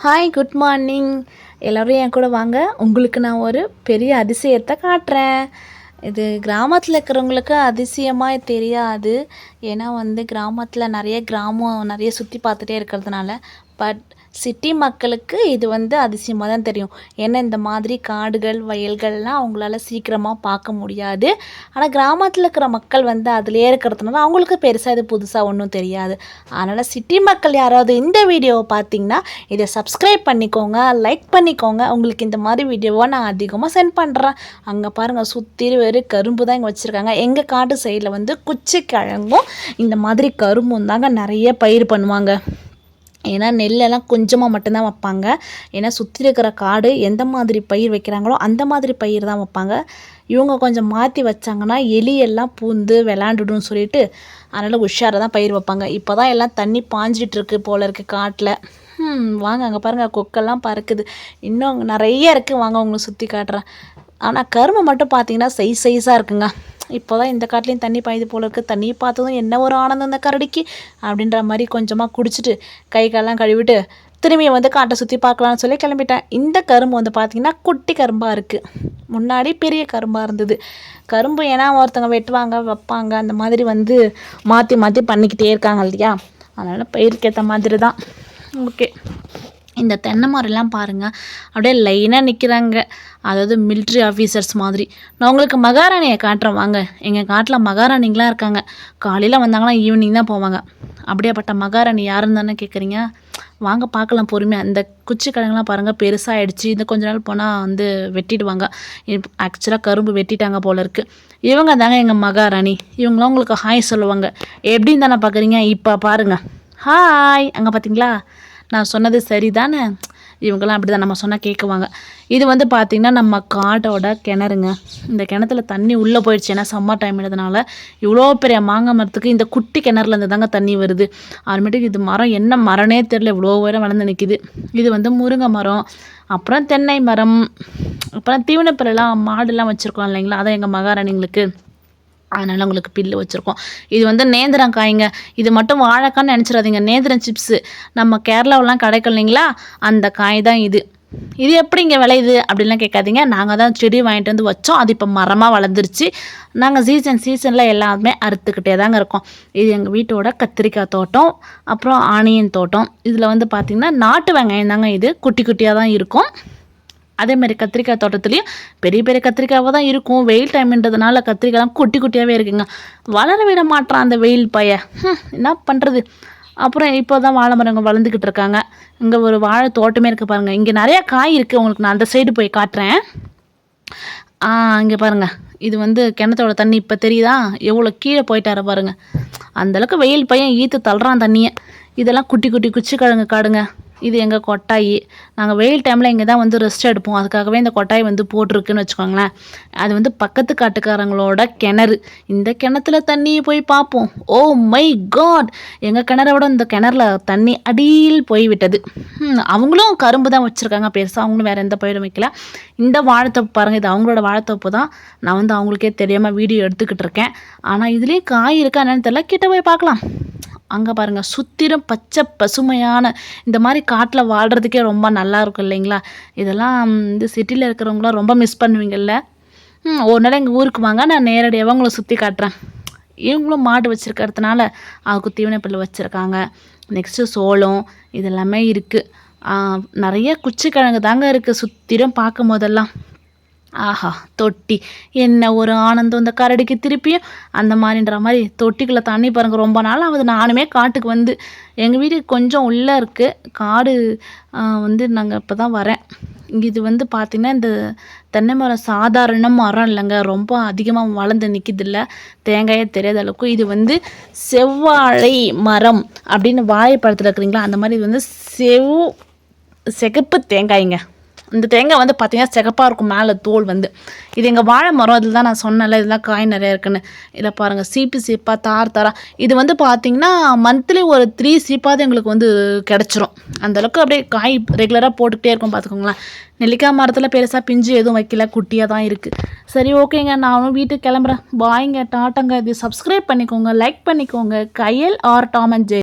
Hi good morning. எல்லோரும் என் கூட வாங்க. உங்களுக்கு நான் ஒரு பெரிய அதிசயத்தை காட்டுறேன். இது கிராமத்தில் இருக்கிறவங்களுக்கு அதிசயமாக தெரியாது. ஏன்னா கிராமத்தில் நிறைய சுற்றி பார்த்துட்டே இருக்கிறதுனால. பட் சிட்டி மக்களுக்கு இது அதிசயமாக தான் தெரியும். ஏன்னா இந்த மாதிரி காடுகள் வயல்கள்லாம் அவங்களால சீக்கிரமாக பார்க்க முடியாது. ஆனால் கிராமத்தில் இருக்கிற மக்கள் அதிலே இருக்கிறதுனால அவங்களுக்கு பெருசாக இது புதுசாக ஒன்றும் தெரியாது. அதனால் சிட்டி மக்கள் யாராவது இந்த வீடியோவை பார்த்தீங்கன்னா இதை சப்ஸ்கிரைப் பண்ணிக்கோங்க, லைக் பண்ணிக்கோங்க. உங்களுக்கு இந்த மாதிரி வீடியோவை நான் அதிகமாக சென்ட் பண்ணுறேன். அங்கே பாருங்கள், சுற்றி வெறும் கரும்பு தான் இங்கே வச்சுருக்காங்க. எங்கள் காட்டு சைடில் குச்சி கிழங்கும் இந்த மாதிரி கரும்பும் தாங்க நிறைய பயிர் பண்ணுவாங்க. ஏன்னா நெல்லெல்லாம் கொஞ்சமாக மட்டும்தான் வைப்பாங்க. ஏன்னா சுற்றி இருக்கிற காடு எந்த மாதிரி பயிர் வைக்கிறாங்களோ அந்த மாதிரி பயிர் தான் வைப்பாங்க. இவங்க கொஞ்சம் மாற்றி வச்சாங்கன்னா எலியெல்லாம் பூந்து விளாண்டுடுன்னு சொல்லிட்டு அதனால் உஷாராக தான் பயிர் வைப்பாங்க. இப்போ தான் எல்லாம் தண்ணி பாஞ்சிட்ருக்கு போல் இருக்குது காட்டில். வாங்க, அங்கே பாருங்கள், கொக்கெல்லாம் பறக்குது. இன்னும் நிறைய இருக்குது, வாங்க உங்களுக்கு சுற்றி காட்டுறேன். ஆனால் கரும்பு மட்டும் பார்த்தீங்கன்னா சைஸாக இருக்குங்க. இப்போ தான் இந்த காட்டிலையும் தண்ணி பாயுது போல இருக்குது. தண்ணி பார்த்ததும் என்ன ஒரு ஆனந்தம் இந்த கரடிக்கு அப்படின்ற மாதிரி கொஞ்சமாக குடிச்சிட்டு கை காலெல்லாம் கழுவிட்டு திரும்பி காட்டை சுற்றி பார்க்கலான்னு சொல்லி கிளம்பிட்டேன். இந்த கரும்பு பார்த்திங்கன்னா குட்டி கரும்பாக இருக்குது. முன்னாடி பெரிய கரும்பாக இருந்தது. கரும்பு ஏன்னா ஒருத்தவங்க வெட்டுவாங்க வைப்பாங்க, அந்த மாதிரி மாற்றி பண்ணிக்கிட்டே இருக்காங்க இல்லையா. அதனால் பயிருக்கு ஏற்ற மாதிரி தான். ஓகே, இந்த தென்னை மரம்லாம் பாருங்கள், அப்படியே லைனாக நிற்கிறாங்க. அதாவது மிலிட்ரி ஆஃபீஸர்ஸ் மாதிரி. நான் உங்களுக்கு மகாராணியை காட்டுறேன் வாங்க. எங்கள் காட்டில் மகாராணிங்களாம் இருக்காங்க. காலையில் வந்தாங்கன்னா ஈவினிங் தான் போவாங்க. அப்படியேப்பட்ட மகாராணி யாருன்னு தானே கேட்குறீங்க? வாங்க பார்க்கலாம் பொறுமையாக. இந்த குச்சி கிழங்குலாம் பாருங்கள், பெருசாகிடுச்சு. இந்த கொஞ்ச நாள் போனால் வெட்டிடுவாங்க. ஆக்சுவலாக கரும்பு வெட்டிட்டாங்க போல இருக்குது. இவங்க தாங்க எங்கள் மகாராணி. இவங்களாம் உங்களுக்கு ஹாய் சொல்லுவாங்க. எப்படின்னு தானே பார்க்குறீங்க? இப்போ பாருங்கள், ஹாய். அங்கே பார்த்தீங்களா, நான் சொன்னது சரி தானே? இவங்கெல்லாம் அப்படி தான் நம்ம சொன்னால் கேட்குவாங்க. இது பார்த்திங்கன்னா நம்ம காட்டோட கிணறுங்க. இந்த கிணத்துல தண்ணி உள்ளே போயிடுச்சு. ஏன்னா சம்மர் டைம்ன்றதுனால இவ்வளோ பெரிய மாங்காய் மரத்துக்கு இந்த குட்டி கிணறுலேருந்து தாங்க தண்ணி வருது. அதுமேட்டுக்கு இது மரம் என்ன மரனே தெரியல, இவ்வளோ உயரம் வளர்ந்து நிற்கிது. இது முருங்கை மரம், அப்புறம் தென்னை மரம், அப்புறம் தீவனப்பில்லாம் மாடுலாம் வச்சுருக்கோம் இல்லைங்களா, அதான் எங்கள் மகாராணிங்களுக்கு. அதனால் உங்களுக்கு பில்லு வச்சுருக்கோம். இது நேந்திரம் காய்ங்க. இது மட்டும் வாழைக்கான்னு நினச்சிடாதீங்க. நேந்திரம் சிப்ஸு நம்ம கேரளாவெலாம் கிடைக்கும் இல்லைங்களா, அந்த காய் தான் இது. இது எப்படி இங்கே விளையுது அப்படின்லாம் கேட்காதீங்க. நாங்கள் தான் செடி வாங்கிட்டு வச்சோம். அது இப்போ மரமாக வளர்ந்துருச்சு. நாங்கள் சீசனில் எல்லாமே அறுத்துக்கிட்டே தாங்க இருக்கோம். இது எங்கள் வீட்டோட கத்திரிக்காய் தோட்டம், அப்புறம் ஆனியன் தோட்டம். இதில் பார்த்திங்கன்னா நாட்டு வெங்காயம் தாங்க. இது குட்டி குட்டியாக தான் இருக்கும். அதேமாதிரி கத்திரிக்காய் தோட்டத்துலேயும் பெரிய பெரிய கத்திரிக்காவாக தான் இருக்கும். வெயில் டைம்ன்றதுனால கத்திரிக்காய்லாம் குட்டி குட்டியாகவே இருக்குங்க. வளர விட மாட்டான் அந்த வெயில் என்ன பண்ணுறது. அப்புறம் இப்போ தான் வாழை மரங்கள் வளர்ந்துக்கிட்டு இருக்காங்க. இங்கே ஒரு வாழை தோட்டமே இருக்குது பாருங்கள். இங்கே நிறையா காய் இருக்குது. உங்களுக்கு நான் அந்த சைடு போய் காட்டுறேன். இங்கே பாருங்கள், இது கிணத்தோட தண்ணி இப்போ தெரியுதா, எவ்வளோ கீழே போயிட்டார பாருங்கள். அந்தளவுக்கு வெயில் பையன் ஈத்து தள்ளுறான் தண்ணியை. இதெல்லாம் குட்டி குட்டி குச்சி கிழங்கு காடுங்க. இது எங்கள் கொட்டாயி. நாங்கள் வெயில் டைமில் இங்கே தான் ரெஸ்ட் எடுப்போம். அதுக்காகவே இந்த கொட்டாய் போட்டிருக்குன்னு வச்சுக்கோங்களேன். அது பக்கத்து காட்டுக்காரங்களோட கிணறு. இந்த கிணத்துல தண்ணியை போய் பார்ப்போம். ஓ மை காட், எங்கள் கிணற விட இந்த கிணறுல தண்ணி அடியில் போய்விட்டது. அவங்களும் கரும்பு தான் வச்சுருக்காங்க பெருசாக. அவங்களும் வேறு எந்த பயிரும் வைக்கல. இந்த வாழைத்தோப்பு பாருங்கள், இது அவங்களோட வாழைத்தோப்பு தான். நான் அவங்களுக்கே தெரியாமல் வீடியோ எடுத்துக்கிட்டு இருக்கேன். ஆனால் இதுலேயும் காய் இருக்கா என்னன்னு தெரியல. கிட்ட போய் பார்க்கலாம். அங்கே பாருங்கள், சுத்திரும் பச்சை பசுமையான. இந்த மாதிரி காட்டில் வாழ்கிறதுக்கே ரொம்ப நல்லா இருக்கும் இல்லைங்களா. இதெல்லாம் சிட்டியில் இருக்கிறவங்களாம் ரொம்ப மிஸ் பண்ணுவீங்கள்ல. ஒரு நாள் எங்கள் ஊருக்கு வாங்க, நான் நேரடியாக உங்களை சுற்றி காட்டுறேன். இவங்களும் மாடு வச்சுருக்கிறதுனால அதுக்கு தீவன புல் வச்சுருக்காங்க. நெக்ஸ்ட்டு சோளம் இதெல்லாமே இருக்குது. நிறைய குச்சி கிழங்கு தாங்க இருக்குது சுற்றிலும் பார்க்கும் போதெல்லாம். ஆஹா, தொட்டி என்ன ஒரு ஆனந்தம் இந்த கரடிக்கு. திருப்பியும் அந்த மாதிரின்ற மாதிரி தொட்டிக்குள்ளே தண்ணி பாருங்கள். ரொம்ப நாள் ஆகுது நானுமே காட்டுக்கு எங்கள் வீட்டுக்கு கொஞ்சம் உள்ளே இருக்குது காடு. நாங்கள் இப்போ தான் வரேன். இது பார்த்திங்கன்னா இந்த தென்னை மரம் சாதாரண மரம் இல்லைங்க, ரொம்ப அதிகமாக வளர்ந்து நிற்கிதில்ல, தேங்காயே தெரியாத அளவுக்கு. இது செவ்வாழை மரம் அப்படின்னு வாழைப்பழத்தில் இருக்கிறீங்களா, அந்த மாதிரி இது சிகப்பு தேங்காய்ங்க. இந்த தேங்காய் பார்த்திங்கன்னா சிகப்பாக இருக்கும் மேலே தோல். இது எங்கள் வாழை மரம். அதில் தான் நான் சொன்னேன்ல, இதெல்லாம் காய் நிறையா இருக்குன்னு. இதில் பாருங்கள், சீப்பாக தாரா. இது பார்த்திங்கன்னா மந்த்லி ஒரு 3 சீப்பாவது எங்களுக்கு கிடச்சிரும். அந்தளவுக்கு அப்படியே காய் ரெகுலராக போட்டுக்கிட்டே இருக்கும் பார்த்துக்கோங்களேன். நெல்லிக்காய் மரத்தில் பெருசாக பிஞ்சு எதுவும் வைக்கல, குட்டியாக தான் இருக்குது. சரி, ஓகேங்க, நானும் வீட்டுக்கு கிளம்புறேன். பாய்ங்க, டாட்டாங்க. இது சப்ஸ்கிரைப் பண்ணிக்கோங்க, லைக் பண்ணிக்கோங்க. கையல் ஆர் டாம் அண்ட் ஜெரி.